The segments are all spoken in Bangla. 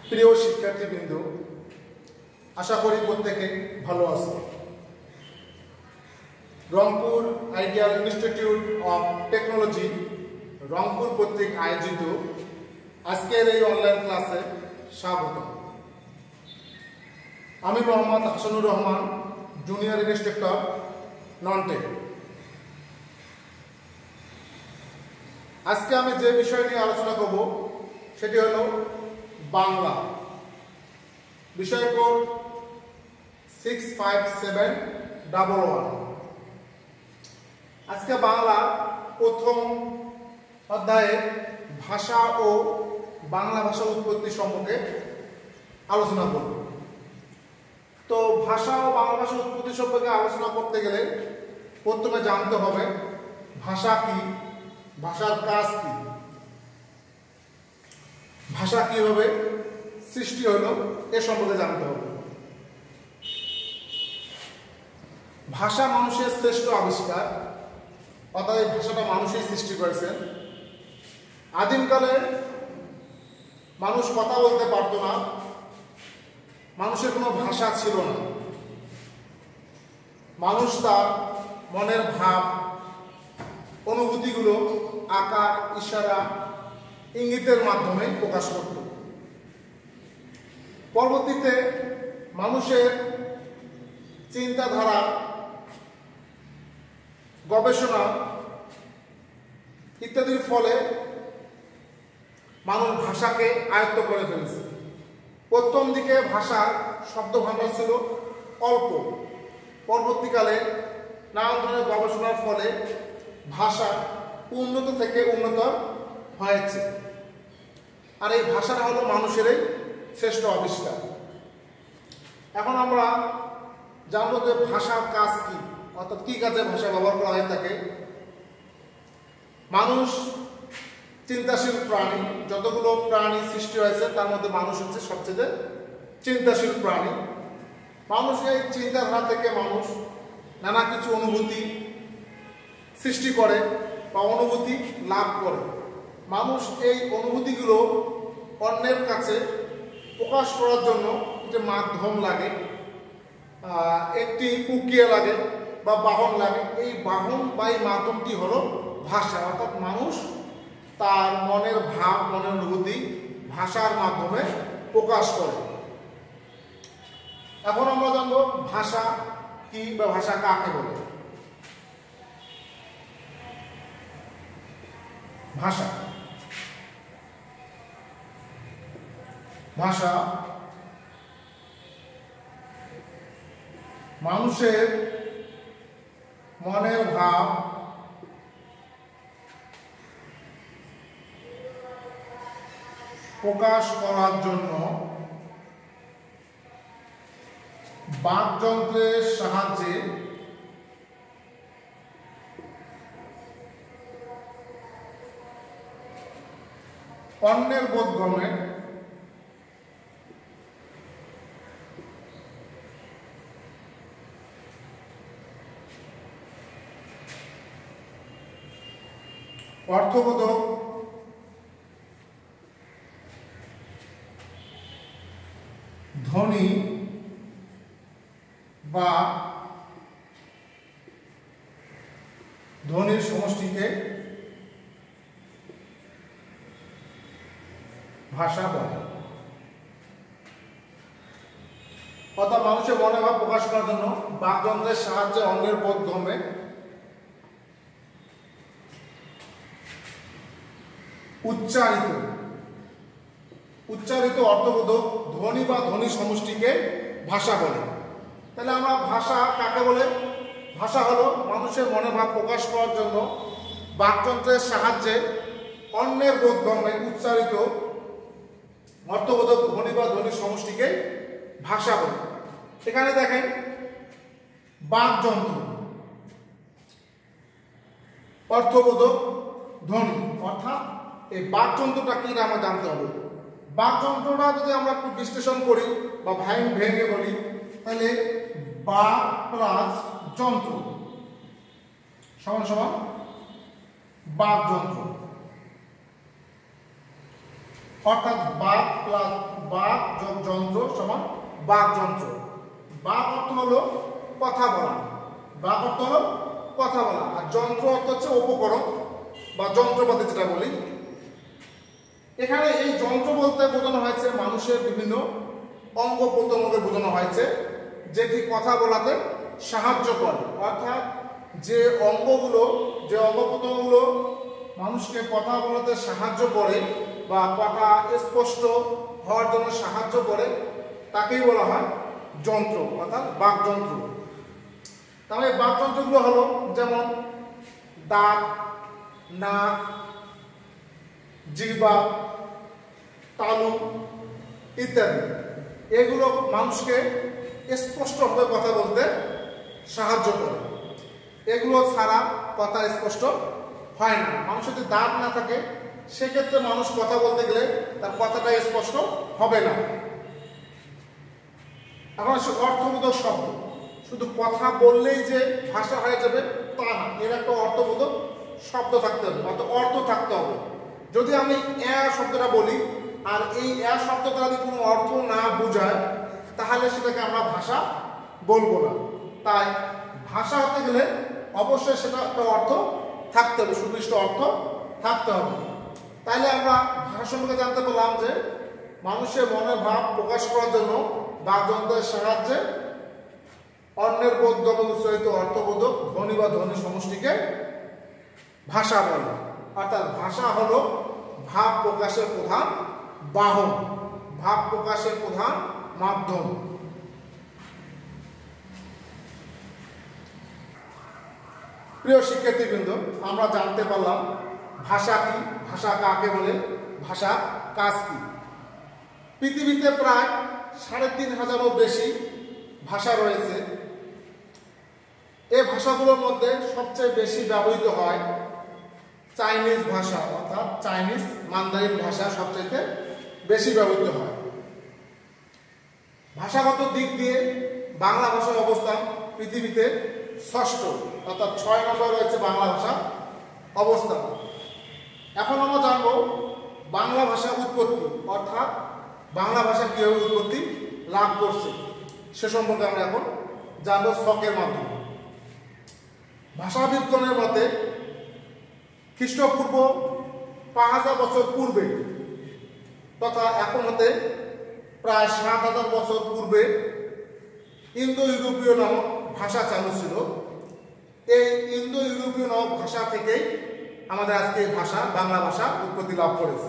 প্রিয় শিক্ষার্থীবৃন্দ, আশা করি প্রত্যেকে ভালো আছে। Rangpur ideal institute of technology Rangpur কর্তৃক আয়োজিত আজকের এই অনলাইন ক্লাসে স্বাগত। আমি Mohammad Hasanur Rahman, junior instructor, non-tech. আজকে আমি যে বিষয় নিয়ে আলোচনা করব সেটি হলো বাংলা। বিষয় কোড 65711। আজকে বাংলা প্রথম অধ্যায়ে ভাষা ও বাংলা ভাষার উৎপত্তি সম্পর্কে আলোচনা করব। তো ভাষা ও বাংলা ভাষার উৎপত্তি সম্পর্কে আলোচনা করতে গেলে প্রথমে জানতে হবে ভাষা কি, ভাষার কাজ কি, ভাষা কিভাবে সৃষ্টি হলো এ সম্পর্কে জানতে হবে। ভাষা মানুষের শ্রেষ্ঠ আবিষ্কার, অর্থাৎ এই ভাষাটা মানুষই সৃষ্টি করেছেন। আদিমকালে মানুষ কথা বলতে পারতো না, মানুষের কোনো ভাষা ছিল না। মানুষ তার মনের ভাব, অনুভূতিগুলো আকার, ইশারা, ইঙ্গিতের মাধ্যমে প্রকাশ করত। পরবর্তীতে মানুষের চিন্তাধারা, গবেষণা ইত্যাদির ফলে মানুষ ভাষাকে আয়ত্ত করে ফেলেছে। প্রথম দিকে ভাষার শব্দভাণ্ডার ছিল অল্প, পরবর্তীকালে নানা ধরনের গবেষণার ফলে ভাষা উন্নত থেকে উন্নত হয়েছে। আর এই ভাষাটা হলো মানুষেরই শ্রেষ্ঠ আবিষ্কার। এখন আমরা জানবো যে ভাষার কাজ কি, অর্থাৎ কি কাজে ভাষা ব্যবহার করা হয়ে থাকে। মানুষ চিন্তাশীল প্রাণী। যতগুলো প্রাণী সৃষ্টি হয়েছে তার মধ্যে মানুষ হচ্ছে সবচেয়ে চিন্তাশীল প্রাণী। মানুষ এই চিন্তাধারা থেকে মানুষ নানা কিছু অনুভূতি সৃষ্টি করে বা অনুভূতি লাভ করে। মানুষ এই অনুভূতিগুলো অন্যের কাছে প্রকাশ করার জন্য একটি মাধ্যম লাগে, একটি প্রক্রিয়া লাগে বা বাহন লাগে। এই বাহন বা এই মাধ্যমটি হলো ভাষা, অর্থাৎ মানুষ তার মনের ভাব, মনের অনুভূতি ভাষার মাধ্যমে প্রকাশ করে। এখন আমরা জানবো ভাষা কি বা ভাষা কাকে বলে। ভাষা ভাষা মানুষের মনের ভাব, প্রকাশ করার জন্য বাকযন্ত্রের সাহায্যে অন্যের বোধগম্যে অর্থবোধক ধ্বনি বা ধ্বনির সমষ্টিকে ভাষা বলে। অর্থাৎ মানুষের মনে ভাব প্রকাশ করার জন্য বাকযন্ত্রের সাহায্যে অন্যের বোধগম্যে উচ্চারিত অর্থবোধক ধ্বনি বা ধ্বনি সমষ্টিকে ভাষা বলে। তাহলে আমরা ভাষা কাকে বলে? ভাষা হলো মানুষের মনে ভাব প্রকাশ করার জন্য বাকযন্ত্রের সাহায্যে অন্যের বোধগম্যে উচ্চারিত অর্থবোধক ধ্বনি বা ধ্বনি সমষ্টিকে ভাষা বলে। এখানে দেখেন বাকযন্ত্র, অর্থবোধক ধ্বনি, অর্থাৎ এই বাকযন্ত্রটা কি আমরা জানতে হবে। বাকযন্ত্রটা যদি আমরা একটু বিশ্লেষণ করি বা ভেঙে বলি, তাহলে বাক প্লাস যন্ত্র সমান সমান বাকযন্ত্র। অর্থাৎ বাক প্লাস বাক যোগ যন্ত্র সমান বাকযন্ত্র। বাক অর্থ হলো কথা বলা, বাক অর্থ হলো কথা বলা, আর যন্ত্র অর্থ হচ্ছে উপকরণ বা যন্ত্রপাতি যেটা বলি। এখানে এই যন্ত্র বলতে বোঝানো হয়েছে মানুষের বিভিন্ন অঙ্গ প্রত্যঙ্গকে বোঝানো হয়েছে যেটি কথা বলাতে সাহায্য করে। অর্থাৎ যে অঙ্গ প্রত্যঙ্গগুলো মানুষকে কথা বলাতে সাহায্য করে বা কথা স্পষ্ট হওয়ার জন্য সাহায্য করে তাকেই বলা হয় যন্ত্র, অর্থাৎ বাকযন্ত্র। তাহলে বাকযন্ত্রগুলো হলো যেমন দাঁত, নাক, জিহ্বা, তালু ইত্যাদি। এগুলো মানুষকে স্পষ্টভাবে কথা বলতে সাহায্য করে। এগুলো ছাড়া কথা স্পষ্ট হয় না। মানুষের যদি দাঁত না থাকে সেক্ষেত্রে মানুষ কথা বলতে গেলে তার কথাটা স্পষ্ট হবে না। এখন আসে অর্থবোধক শব্দ। শুধু কথা বললেই যে ভাষা হয়ে যাবে তা না, এর একটা অর্থবোধক শব্দ থাকতে হবে, অর্থ থাকতে হবে। যদি আমি শব্দটা বলি আর এই শব্দটা যদি কোনো অর্থ না বোঝায় তাহলে সেটাকে আমরা ভাষা বলবো না। তাই ভাষা হতে গেলে অবশ্যই সেটা একটা অর্থ থাকতে হবে, সুনির্দিষ্ট অর্থ থাকতে হবে। তাইলে আমরা ভাষা সম্পর্কে জানতে পারলাম যে মানুষের মনের ভাব প্রকাশ করার জন্য বাকযন্ত্রের সাহায্যে অন্যের বোধগম্য উচ্চারিত অর্থবোধক ধ্বনি বা ধ্বনি সমষ্টিকে ভাষা বলে। অর্থাৎ ভাষা হলো ভাব প্রকাশের প্রধান বাহন, ভাব প্রকাশের প্রধান মাধ্যম। প্রিয় শিক্ষার্থীবৃন্দ, আমরা জানতে পারলাম ভাষা কি, ভাষা কাকে বলে, ভাষা কাজ কি। পৃথিবীতে প্রায় ৩,৫০০-এরও বেশি ভাষা রয়েছে। এই ভাষাগুলোর মধ্যে সবচেয়ে বেশি ব্যবহৃত হয় চাইনিজ ভাষা, অর্থাৎ চাইনিজ মান্দারিন ভাষা সবচেয়ে বেশি ব্যবহৃত হয়। ভাষাগত দিক দিয়ে বাংলা ভাষার অবস্থান পৃথিবীতে ষষ্ঠ, অর্থাৎ ৬ নম্বরে রয়েছে বাংলা ভাষা অবস্থান। এখন আমরা জানবো বাংলা ভাষার উৎপত্তি, অর্থাৎ বাংলা ভাষা কিভাবে উৎপত্তি লাভ করছে সে সম্পর্কে আমরা এখন জানবো ছকের মাধ্যমে। ভাষাবিজ্ঞানের মতে খ্রিস্টপূর্ব ৫,০০০ বছর পূর্বে তথা এখন হতে প্রায় ৭,০০০ বছর পূর্বে ইন্দো ইউরোপীয় নামক ভাষা চালু ছিল। এই ইন্দো ইউরোপীয় নামক ভাষা থেকেই আমাদের আজকে এই ভাষা বাংলা ভাষা উৎপত্তি লাভ করেছে।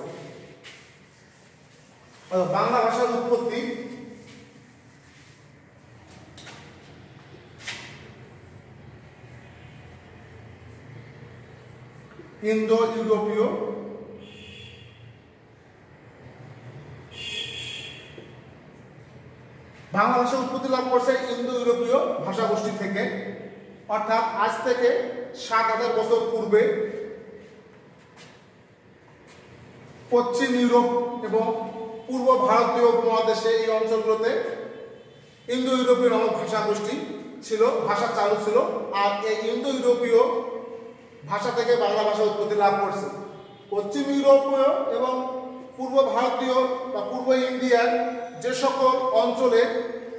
বাংলা ভাষার উৎপত্তি ইন্দো ইউরোপীয় বাংলা ভাষা উৎপত্তি লাভ করছে ইন্দো ইউরোপীয় ভাষাগোষ্ঠী থেকে। অর্থাৎ আজ থেকে ৭,০০০ বছর পূর্বে পশ্চিম ইউরোপ এবং পূর্ব ভারতীয় উপমহাদেশে এই অঞ্চলগুলোতে ইন্দো ইউরোপীয় নামক ভাষাগোষ্ঠী ছিল, ভাষা চালু ছিল। আর এই ইন্দো ইউরোপীয় ভাষা থেকে বাংলা ভাষা উৎপত্তি লাভ করছে। পশ্চিম ইউরোপীয় এবং পূর্ব ভারতীয় বা পূর্ব ইন্ডিয়ার যে সকল অঞ্চলে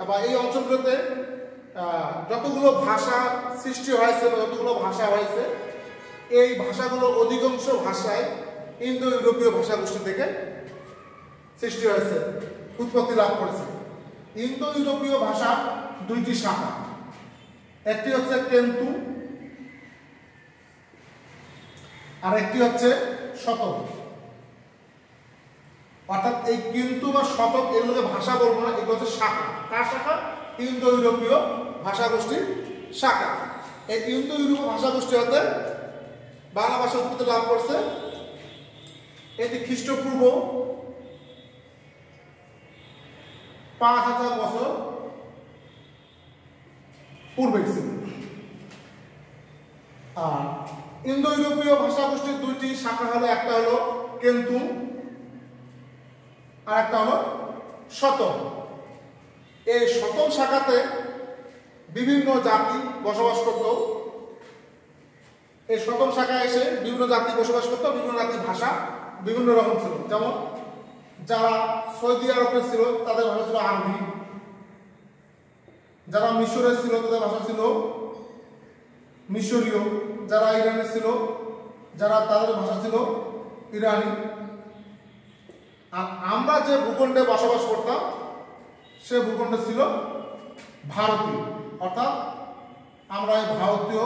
বা এই অঞ্চলগুলোতে যতগুলো ভাষা সৃষ্টি হয়েছে বা যতগুলো ভাষা হয়েছে, এই ভাষাগুলো অধিকাংশ ভাষায় ইন্দো ইউরোপীয় ভাষাগোষ্ঠী থেকে সৃষ্টি হয়েছে, উৎপত্তি লাভ করেছে। ইন্দো ইউরোপীয় ভাষা দুইটি শাখা, একটি হচ্ছে কেন্তু আর একটি হচ্ছে শতক। অর্থাৎ এই কিন্তু বা শতক এগুলোকে ভাষা বলবো না, এগুলো হচ্ছে শাখা। কার শাখা? ইন্দো ইউরোপীয় ভাষাগোষ্ঠীর শাখা। এই ইন্দো ইউরোপীয় ভাষাগোষ্ঠী হতে বাংলা ভাষা উৎপত্তি লাভ করছে। এটি খ্রিস্টপূর্ব ৫,০০০ বছর পূর্বে ছিল। আর ইন্দো ইউরোপীয় ভাষাগোষ্ঠীর দুইটি শাখা হলো, একটা হলো কেন্তু আর একটা হলো শতক। এই শতক শাখাতে বিভিন্ন জাতি বসবাস করত। এই শতক শাখায় এসে বিভিন্ন জাতি বসবাস করত, বিভিন্ন জাতির ভাষা বিভিন্ন রকম ছিল। যেমন যারা সৌদি আরবে ছিল তাদের ভাষা ছিল আরবি, যারা মিশরে ছিল তাদের ভাষা ছিল মিশরীয়, যারা ইরানে ছিল তাদের ভাষা ছিল ইরানি। আর আমরা যে ভূখণ্ডে বসবাস করতাম সে ভূখণ্ডে ছিল ভারতীয়, অর্থাৎ আমরা এই ভারতীয়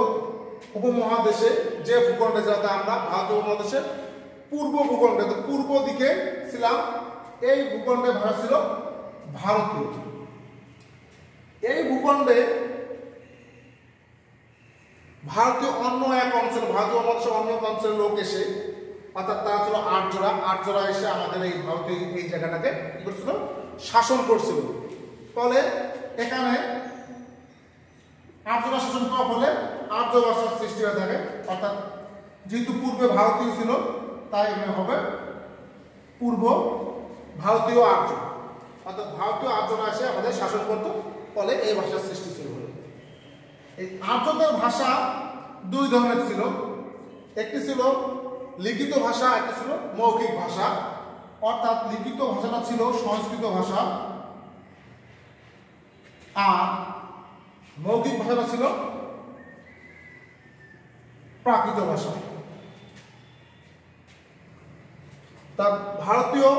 উপমহাদেশে যে ভূখণ্ডে যাতে আমরা ভারতীয় উপমহাদেশের পূর্ব ভূখণ্ডে, পূর্ব দিকে ছিলাম, এই ভূখণ্ডে ভাষা ছিল ভারতীয়। এই ভূখণ্ডে ভারতীয় অন্য এক অঞ্চল, ভারতীয় উপমহাদেশের অন্য এক অঞ্চলের লোক এসে, অর্থাৎ তারা ছিল আর্যরা এসে আমাদের এই ভারতীয় এই জায়গাটাকে কি করছিল, শাসন করছিল। ফলে এখানে আর্যরা শাসন করার ফলে আর্য ভাষার সৃষ্টি হয়ে থাকে, অর্থাৎ যেহেতু পূর্বে ভারতীয় ছিল তাই এখানে হবে পূর্ব ভারতীয় আর্য, অর্থাৎ ভারতীয় আর্যরা এসে আমাদের শাসন করত, ফলে এই ভাষার সৃষ্টি ছিল। এই আর্যদের ভাষা দুই ধরনের ছিল, একটি ছিল লিখিত ভাষা, একটি ছিল মৌখিক ভাষা। অর্থাৎ লিখিত ভাষাটা ছিল সংস্কৃত ভাষা আর মৌখিক ভাষাটা ছিল প্রাকৃত ভাষা। তা ভারতীয়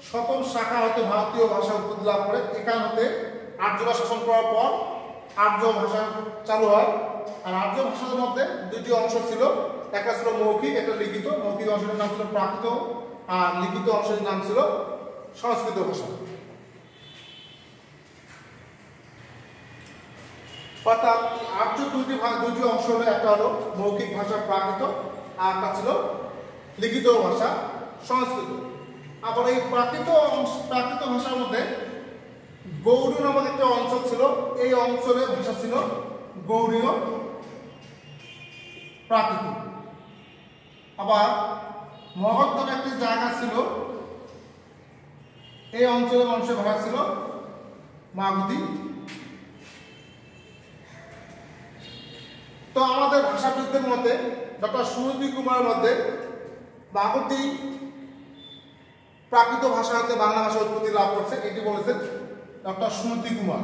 শতম শাখা হতে ভারতীয় ভাষা উৎপত্তি লাভ করে। এখান হতে আর্যরা শাসন করার পর আর্য ভাষা চালু হয়। আর আর্য ভাষার মধ্যে দুটি অংশ ছিল, একটা ছিল মৌখিক, একটা লিখিত। মৌখিক অংশটির নাম ছিল প্রাকৃত আর লিখিত অংশটির নাম ছিল সংস্কৃত ভাষা। অর্থাৎ আর্য দুটি অংশ হলো, একটা হলো মৌখিক ভাষা প্রাকৃত আর একটা ছিল লিখিত ভাষা সংস্কৃত। আবার এই প্রাকৃত ভাষার মধ্যে গৌড়ীয় নামক একটা অঞ্চল ছিল, এই অঞ্চলের ভাষা ছিল গৌড়ীয় প্রাকৃত। আবার মগধ নামে একটি জায়গা ছিল, এই অঞ্চলের মানুষের ভাষা ছিল মাগধী। তো আমাদের ভাষাবিদদের মতে ডক্টর সুনীতি কুমারের মধ্যে মাগধী প্রাকৃত ভাষা হতে বাংলা ভাষা উৎপত্তি লাভ করছে, এটি বলেছেন ডক্টর সুনীতি কুমার।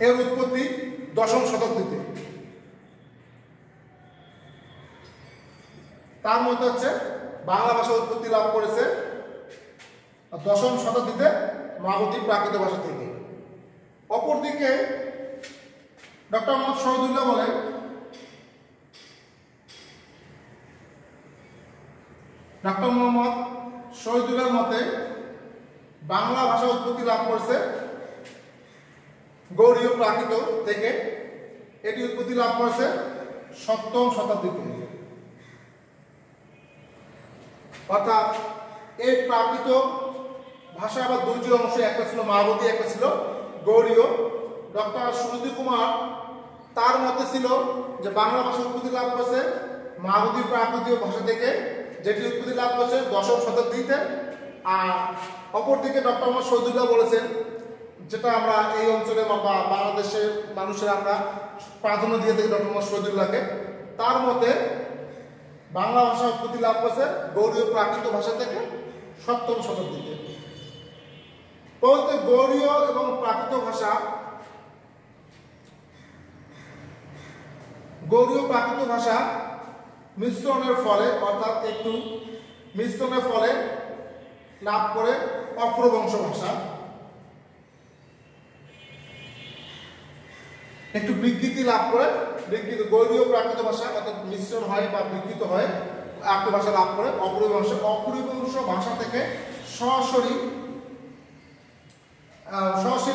এর উৎপত্তি 10ম শতাব্দীতে। তার মধ্যে হচ্ছে বাংলা ভাষা উৎপত্তি লাভ করেছে 10ম শতাব্দীতে মাগধী প্রাকৃত ভাষা থেকে। অপরদিকে ডক্টর মোহাম্মদ শহীদুল্লাহ বলেন ডক্টর মোহাম্মদ শহীদুল্লাহর মতে বাংলা ভাষা উৎপত্তি লাভ করেছে গৌড়ীয় প্রাকৃত থেকে। এটি উৎপত্তি লাভ করেছে 7ম শতাব্দীতে। অর্থাৎ এই প্রাকৃত ভাষা আবার দুটি অংশ, একটা ছিল মাগধী, একটা ছিল গৌড়ীয়। ডক্টর সুনীতি কুমার তার মতে ছিল যে বাংলা ভাষা উৎপত্তি লাভ করেছে মাগধী প্রাকৃত ভাষা থেকে, যেটি উৎপত্তি লাভ করেছে 10ম শতাব্দীতে। আর অপরদিকে ডক্টর মোহাম্মদ শহীদুল্লাহ বলেছেন, যেটা আমরা এই অঞ্চলে বা বাংলাদেশের মানুষের আমরা প্রাধান্য দিয়ে থাকি ডক্টর মোহাম্মদ শহীদুল্লাহকে, তার মতে বাংলা ভাষা উৎপত্তি লাভ করেছে গৌড়ীয় প্রাকৃত ভাষা থেকে 7ম শতাব্দীতে। বলতে গৌড়ীয় এবং প্রাকৃত ভাষা, গৌড়ীয় প্রাকৃত ভাষা মিশ্রণের ফলে, অর্থাৎ একটু মিশ্রণের ফলে লাভ করে অপ্রবংশ ভাষা। একটু বিকৃতি লাভ করে, গৌড়ীয় প্রাকৃত ভাষা অর্থাৎ মিশ্রণ হয় বা বিকৃত হয়, একটি ভাষা লাভ করে অপরিবংশ ভাষা থেকে সরাসরি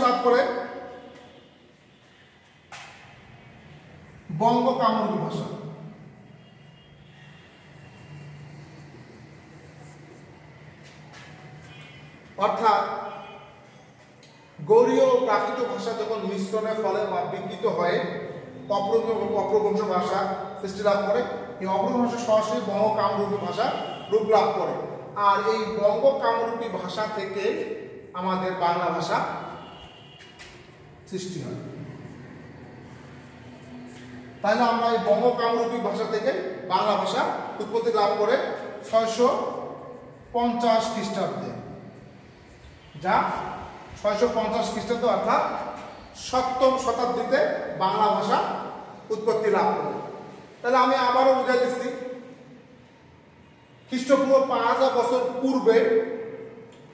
লাভ করে বঙ্গ কামরূপী ভাষা। অর্থাৎ গৌড়ীয় ও প্রাকৃত ভাষা যখন মিশ্রণের ফলে বা বিকৃত হয়ে অপ্রবংশ ভাষা সৃষ্টি লাভ করে, এই অপ্রবংশ ভাষা সরাসরি বঙ্গ কামরূপী ভাষা রূপ লাভ করে। আর এই বঙ্গ কামরূপী ভাষা থেকে আমাদের বাংলা ভাষা সৃষ্টি হয়। তাহলে আমরা এই বঙ্গ কামরূপী ভাষা থেকে বাংলা ভাষা উৎপত্তি লাভ করে 650 খ্রিস্টাব্দে, যা 650 খ্রিস্টাব্দ অর্থাৎ 7ম শতাব্দীতে বাংলা ভাষা উৎপত্তি লাভ করে। তাহলে আমি আবারও বুঝাই দিচ্ছি, খ্রিস্টপূর্ব 5000 বছর পূর্বে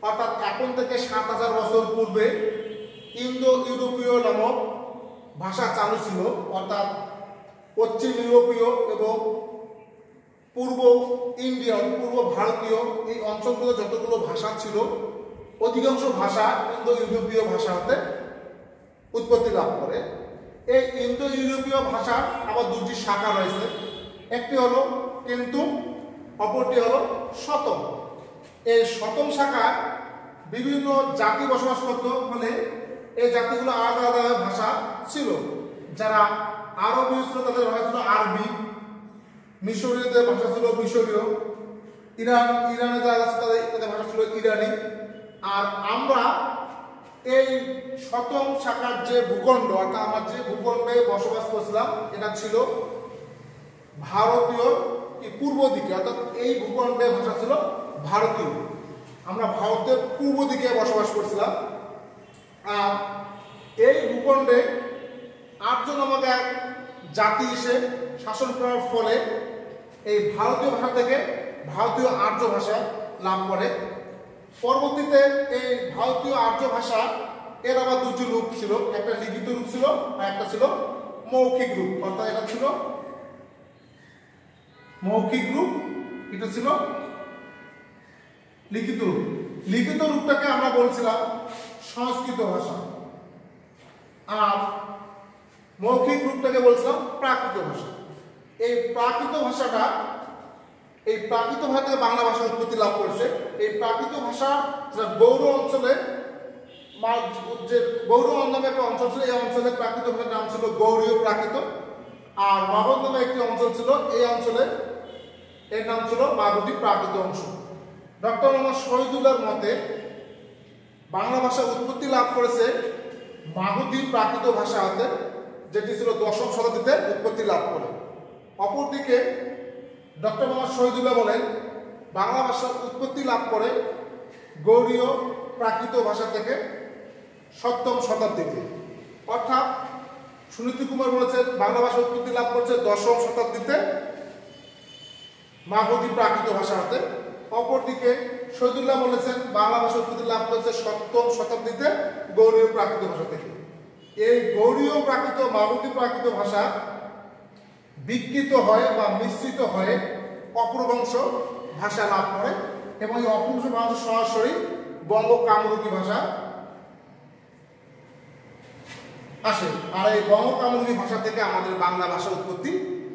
অর্থাৎ এখন থেকে 7000 বছর পূর্বে ইন্দো ইউরোপীয় নামক ভাষা চালু ছিল, অর্থাৎ পশ্চিম ইউরোপীয় এবং পূর্ব ইন্ডিয়া পূর্ব ভারতীয় এই অঞ্চলগুলো যতগুলো ভাষা ছিল অধিকাংশ ভাষা ইন্দো ইউরোপীয় ভাষা হতে উৎপত্তি লাভ করে। এই ইন্দো ইউরোপীয় ভাষার আবার দুটি শাখা রয়েছে, একটি হলো কিন্তু, অপরটি হলো শতম। এই শতম শাখা বিভিন্ন জাতি বসবাস করত বলে এই জাতিগুলো আলাদা আলাদা ভাষা ছিল। যারা আরবীয় ছিল তাদের ভাষা ছিল আরবি, মিশরীয়দের ভাষা ছিল মিশরীয়, ইরানে যারা আছে তাদের ভাষা ছিল ইরানি। আর আমরা এই শতম শাখার যে ভূখণ্ড অর্থাৎ আমরা যে ভূখণ্ডে বসবাস করছিলাম এটা ছিল ভারতীয় পূর্ব দিকে, অর্থাৎ এই ভূখণ্ডে ভাষা ছিল ভারতীয়। আমরা ভারতের পূর্ব দিকে বসবাস করছিলাম। আর এই ভূখণ্ডে আর্য নামক এক জাতি এসে শাসন করার ফলে এই ভারতীয় ভাষা থেকে ভারতীয় আর্য ভাষা লাভ করে। পরবর্তীতে এই ভারতীয় আর্য ভাষা এর আবার দুটি রূপ ছিল, একটা লিখিত রূপ ছিল আর একটা ছিল মৌখিক রূপ। অর্থাৎ এটা ছিল মৌখিক রূপ, এটা ছিল লিখিত রূপ। লিখিত রূপটাকে আমরা বলছিলাম সংস্কৃত ভাষা, আর মৌখিক রূপটাকে বলছিলাম প্রাকৃত ভাষা। এই প্রাকৃত ভাষাটা থেকে বাংলা ভাষা উৎপত্তি লাভ করেছে। এই প্রাকৃত ভাষা গৌড় অঞ্চলে, যে গৌড় নামে একটা অঞ্চল ছিল, এই অঞ্চলে প্রাকৃত ভাষার নাম ছিল গৌড়ীয় প্রাকৃত। আর মাগধ নামে একটি অঞ্চল ছিল, এই অঞ্চলে এর নাম ছিল মাগধী প্রাকৃত অংশ। ডক্টর মোহাম্মদ শহীদুল্লাহর মতে বাংলা ভাষা উৎপত্তি লাভ করেছে মাগধী প্রাকৃত ভাষা হতে, যেটি ছিল 10ম শতাব্দীতে উৎপত্তি লাভ করে। অপরদিকে ডক্টর মোহাম্মদ শহীদুল্লাহ বলেন বাংলা ভাষা উৎপত্তি লাভ করে গৌড়ীয় প্রাকৃত ভাষা থেকে 7ম শতাব্দীতে। অর্থাৎ সুনীতি কুমার বলেছেন বাংলা ভাষা উৎপত্তি লাভ করেছে 10ম শতাব্দীতে মাগধী প্রাকৃত ভাষা হতে। অপরদিকে শহীদুল্লাহ বলেছেন বাংলা ভাষা উৎপত্তি লাভ করেছে 7ম শতাব্দীতে গৌড়ীয় প্রাকৃত ভাষা থেকে। এই গৌড়ীয় প্রাকৃত মাগধী প্রাকৃত ভাষা বিকৃত হয় বা মিশ্রিত হয়ে অপভ্রংশ ভাষা লাভ করে এবং এই অপভ্রংশ ভাষা সরাসরি বঙ্গ কামরূপী ভাষা আসে। আর এই বঙ্গ কামরূপী ভাষা থেকে আমাদের বাংলা ভাষা উৎপত্তি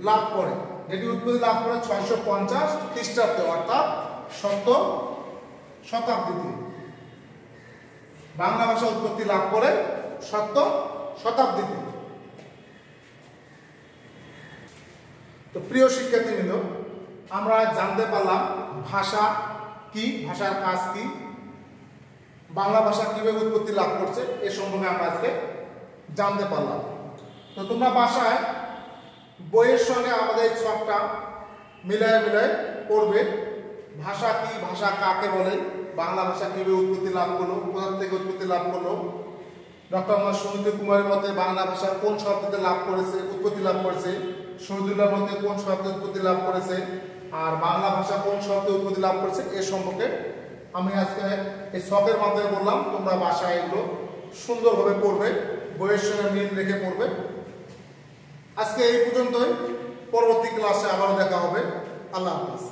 লাভ করে, যেটি উৎপত্তি লাভ করে 650 খ্রিস্টাব্দে অর্থাৎ 7ম শতাব্দীতে। বাংলা ভাষা উৎপত্তি লাভ করে 7ম শতাব্দীতে। তো প্রিয় শিক্ষার্থীবৃন্দ, আমরা জানতে পারলাম ভাষা কি, ভাষার কাজ কি, বাংলা ভাষা কিভাবে উৎপত্তি লাভ করছে এ সম্পর্কে আমরা আজকে জানতে পারলাম। তো তোমরা বাসায় বইয়ের সঙ্গে আমাদের এই ছকটা মিলায় পড়বে। ভাষা কি, ভাষা কাকে বলে, বাংলা ভাষা কিভাবে উৎপত্তি লাভ করলো, কোথা থেকে উৎপত্তি লাভ করলো, ডক্টর মোহাম্মদ সুনীতি কুমারের মতে বাংলা ভাষা কোন শতাব্দীতে উৎপত্তি লাভ করেছে, শহীদুল্লাহর মতে কোন শতাব্দীতে উৎপত্তি লাভ করেছে, আর বাংলা ভাষা কোন শতাব্দীতে উৎপত্তি লাভ করেছে এ সম্পর্কে আমি আজকে এই ছকের মাধ্যমে বললাম। তোমরা বাসায় এগুলো সুন্দরভাবে পড়বে, বইয়ের সঙ্গে মিল রেখে পড়বে। আজকে এই পর্যন্তই, পরবর্তী ক্লাসে আবারও দেখা হবে। আল্লাহ হাফেজ।